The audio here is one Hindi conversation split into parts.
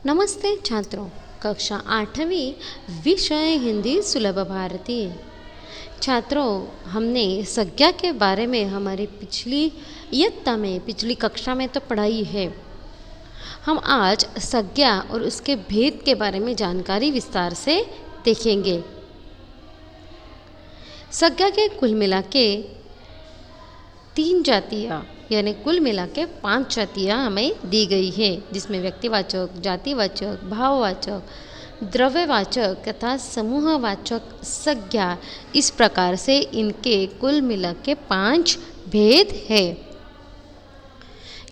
नमस्ते छात्रों। कक्षा 8वीं विषय हिंदी सुलभ भारती। छात्रों, हमने संज्ञा के बारे में हमारी पिछली कक्षा में तो पढ़ाई है। हम आज संज्ञा और उसके भेद के बारे में जानकारी विस्तार से देखेंगे। संज्ञा के कुल मिला के 3 जातियाँ यानी कुल मिला के 5 जातियाँ हमें दी गई है, जिसमें व्यक्तिवाचक, जातिवाचक, भाववाचक, द्रव्यवाचक तथा समूहवाचक संज्ञा। इस प्रकार से इनके कुल मिला के 5 भेद है।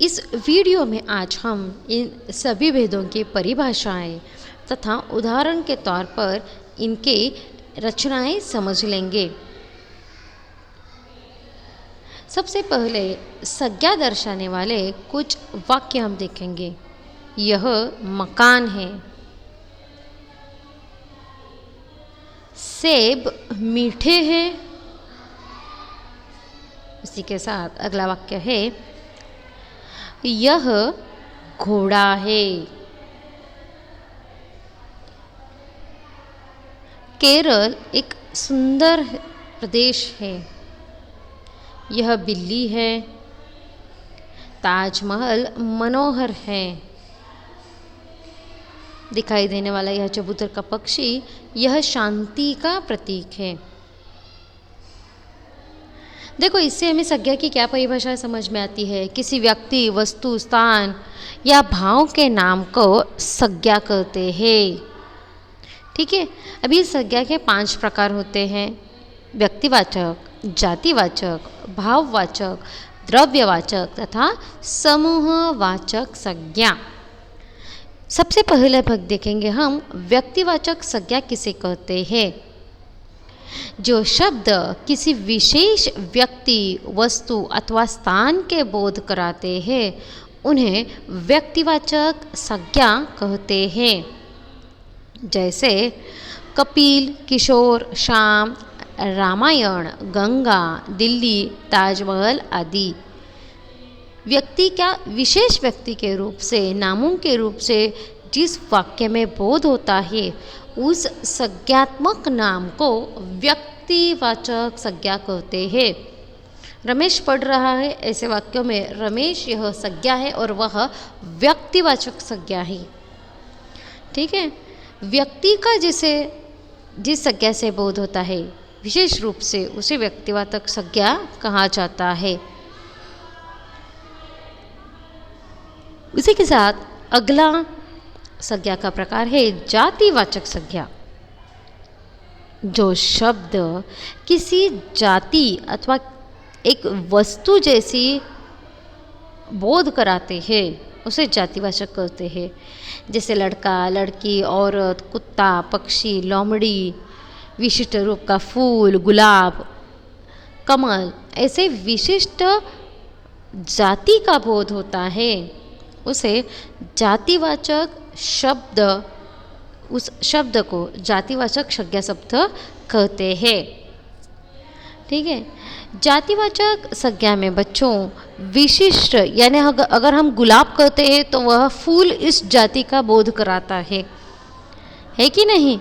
इस वीडियो में आज हम इन सभी भेदों की परिभाषाएं तथा उदाहरण के तौर पर इनके रचनाएं समझ लेंगे। सबसे पहले संज्ञा दर्शाने वाले कुछ वाक्य हम देखेंगे। यह मकान है। सेब मीठे हैं। उसी के साथ अगला वाक्य है, यह घोड़ा है। केरल एक सुंदर प्रदेश है। यह बिल्ली है। ताजमहल मनोहर है। दिखाई देने वाला यह कबूतर का पक्षी, यह शांति का प्रतीक है। देखो, इससे हमें संज्ञा की क्या परिभाषा समझ में आती है। किसी व्यक्ति, वस्तु, स्थान या भाव के नाम को संज्ञा कहते हैं। ठीक है। अभी संज्ञा के 5 प्रकार होते हैं: व्यक्तिवाचक, जातिवाचक, भाववाचक, द्रव्यवाचक तथा समूहवाचक संज्ञा। सबसे पहले भाग देखेंगे हम व्यक्तिवाचक संज्ञा किसे कहते हैं। जो शब्द किसी विशेष व्यक्ति, वस्तु अथवा स्थान के बोध कराते हैं, उन्हें व्यक्तिवाचक संज्ञा कहते हैं। जैसे कपिल, किशोर, श्याम, रामायण, गंगा, दिल्ली, ताजमहल आदि। व्यक्ति का विशेष व्यक्ति के रूप से, नामों के रूप से जिस वाक्य में बोध होता है, उस संज्ञात्मक नाम को व्यक्तिवाचक संज्ञा कहते हैं। रमेश पढ़ रहा है, ऐसे वाक्यों में रमेश यह संज्ञा है और वह व्यक्तिवाचक संज्ञा है। ठीक है। व्यक्ति का जिस संज्ञा से बोध होता है विशेष रूप से, उसे व्यक्तिवाचक संज्ञा कहा जाता है। इसी के साथ अगला संज्ञा का प्रकार है जातिवाचक संज्ञा। जो शब्द किसी जाति अथवा एक वस्तु जैसी बोध कराते हैं, उसे जातिवाचक कहते हैं। जैसे लड़का, लड़की, औरत, कुत्ता, पक्षी, लोमड़ी, विशिष्ट रूप का फूल, गुलाब, कमल, ऐसे विशिष्ट जाति का बोध होता है, उसे जातिवाचक शब्द, उस शब्द को जातिवाचक संज्ञा शब्द कहते हैं। ठीक है। जातिवाचक संज्ञा में बच्चों विशिष्ट, यानी अगर हम गुलाब कहते हैं तो वह फूल इस जाति का बोध कराता है कि नहीं।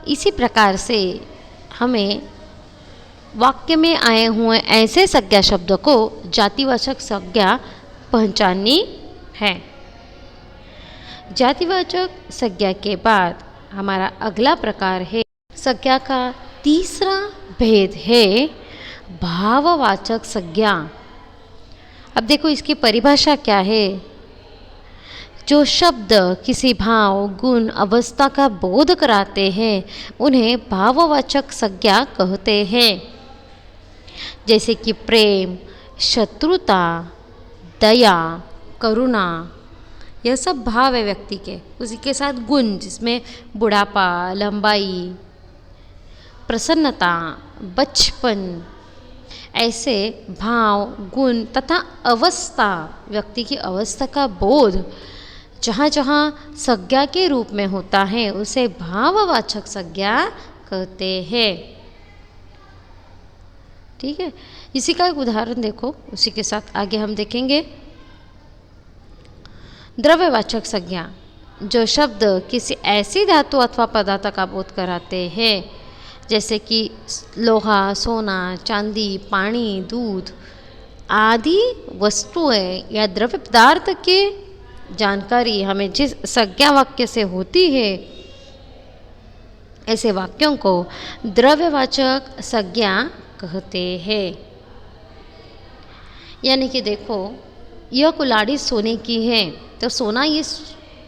इसी प्रकार से हमें वाक्य में आए हुए ऐसे संज्ञा शब्द को जातिवाचक संज्ञा पहचाननी है। जातिवाचक संज्ञा के बाद हमारा अगला प्रकार है, संज्ञा का तीसरा भेद है भाववाचक संज्ञा। अब देखो, इसकी परिभाषा क्या है। जो शब्द किसी भाव, गुण, अवस्था का बोध कराते हैं, उन्हें भाववाचक संज्ञा कहते हैं। जैसे कि प्रेम, शत्रुता, दया, करुणा, यह सब भाव है व्यक्ति के। उसी के साथ गुण, जिसमें बुढ़ापा, लंबाई, प्रसन्नता, बचपन, ऐसे भाव, गुण तथा अवस्था, व्यक्ति की अवस्था का बोध जहाँ जहाँ संज्ञा के रूप में होता है, उसे भाववाचक संज्ञा कहते हैं। ठीक है। इसी का एक उदाहरण देखो, उसी के साथ आगे हम देखेंगे। द्रव्यवाचक संज्ञा जो शब्द किसी ऐसी धातु अथवा पदार्थ का बोध कराते हैं जैसे कि लोहा, सोना, चांदी, पानी, दूध आदि वस्तुएं या द्रव्य पदार्थ के जानकारी हमें जिस संज्ञा वाक्य से होती है, ऐसे वाक्यों को द्रव्यवाचक संज्ञा कहते हैं। यानी कि देखो, यह कुल्हाड़ी सोने की है, तो सोना इस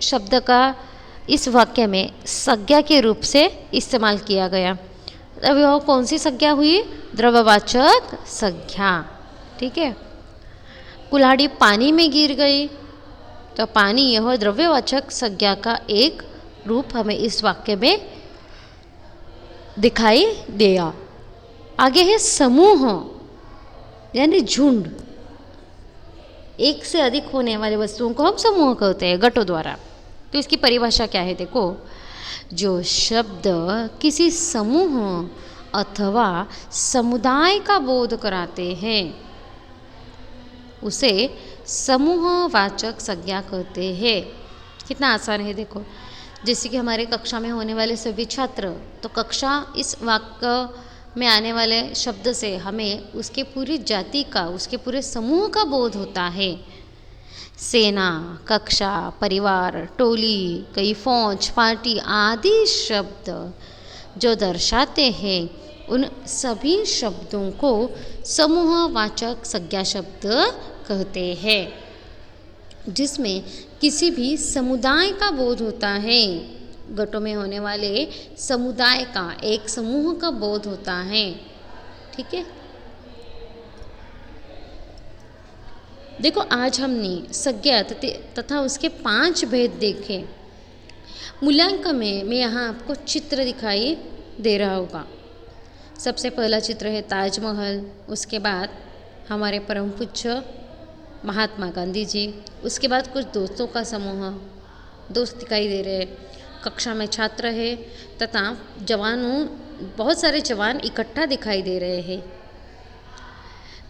शब्द का इस वाक्य में संज्ञा के रूप से इस्तेमाल किया गया। अब यह कौन सी संज्ञा हुई? द्रव्यवाचक संज्ञा। ठीक है। कुल्हाड़ी पानी में गिर गई, तो पानी यह द्रव्यवाचक संज्ञा का एक रूप हमें इस वाक्य में दिखाई दिया। आगे है समूह यानी झुंड। एक से अधिक होने वाले वस्तुओं को हम समूह कहते हैं घटों द्वारा। तो इसकी परिभाषा क्या है? देखो, जो शब्द किसी समूह अथवा समुदाय का बोध कराते हैं उसे समूहवाचक संज्ञा कहते हैं। कितना आसान है देखो। जैसे कि हमारे कक्षा में होने वाले सभी छात्र, तो कक्षा इस वाक्य में आने वाले शब्द से हमें उसके पूरी जाति का, उसके पूरे समूह का बोध होता है। सेना, कक्षा, परिवार, टोली, कई फौज, पार्टी आदि शब्द जो दर्शाते हैं, उन सभी शब्दों को समूहवाचक संज्ञा शब्द कहते हैं, जिसमें किसी भी समुदाय का बोध होता है। घटों में होने वाले समुदाय का, एक समूह का बोध होता है। ठीक है। देखो, आज हमने संज्ञा तथा उसके 5 भेद देखे। मूल्यांकन में मैं यहाँ आपको चित्र दिखाई दे रहा होगा। सबसे पहला चित्र है ताजमहल, उसके बाद हमारे परम पूज्य महात्मा गांधी जी, उसके बाद कुछ दोस्तों का समूह, दोस्त दिखाई दे रहे हैं। कक्षा में छात्र है तथा जवानों, बहुत सारे जवान इकट्ठा दिखाई दे रहे हैं।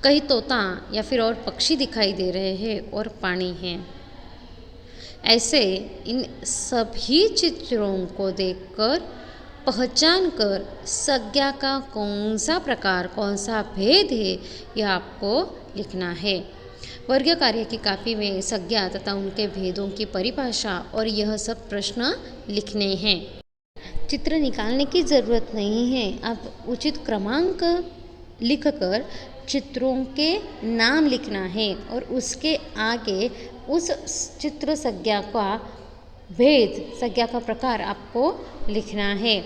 कहीं तोता या फिर और पक्षी दिखाई दे रहे हैं और पानी है। ऐसे इन सभी चित्रों को देखकर, पहचान कर संज्ञा का कौन सा प्रकार, कौन सा भेद है, यह आपको लिखना है। वर्ग कार्य की कापी में संज्ञा तथा उनके भेदों की परिभाषा और यह सब प्रश्न लिखने हैं। चित्र निकालने की ज़रूरत नहीं है। आप उचित क्रमांक लिखकर चित्रों के नाम लिखना है और उसके आगे उस चित्र संज्ञा का भेद, संज्ञा का प्रकार आपको लिखना है।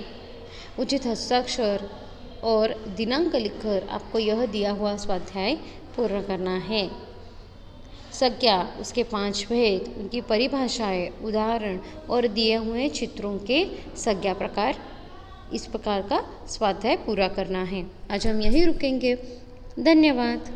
उचित हस्ताक्षर और दिनांक लिखकर आपको यह दिया हुआ स्वाध्याय पूर्ण करना है। संज्ञा, उसके 5 भेद, उनकी परिभाषाएं, उदाहरण और दिए हुए चित्रों के संज्ञा प्रकार, इस प्रकार का स्वाध्याय पूरा करना है। आज हम यहीं रुकेंगे। धन्यवाद।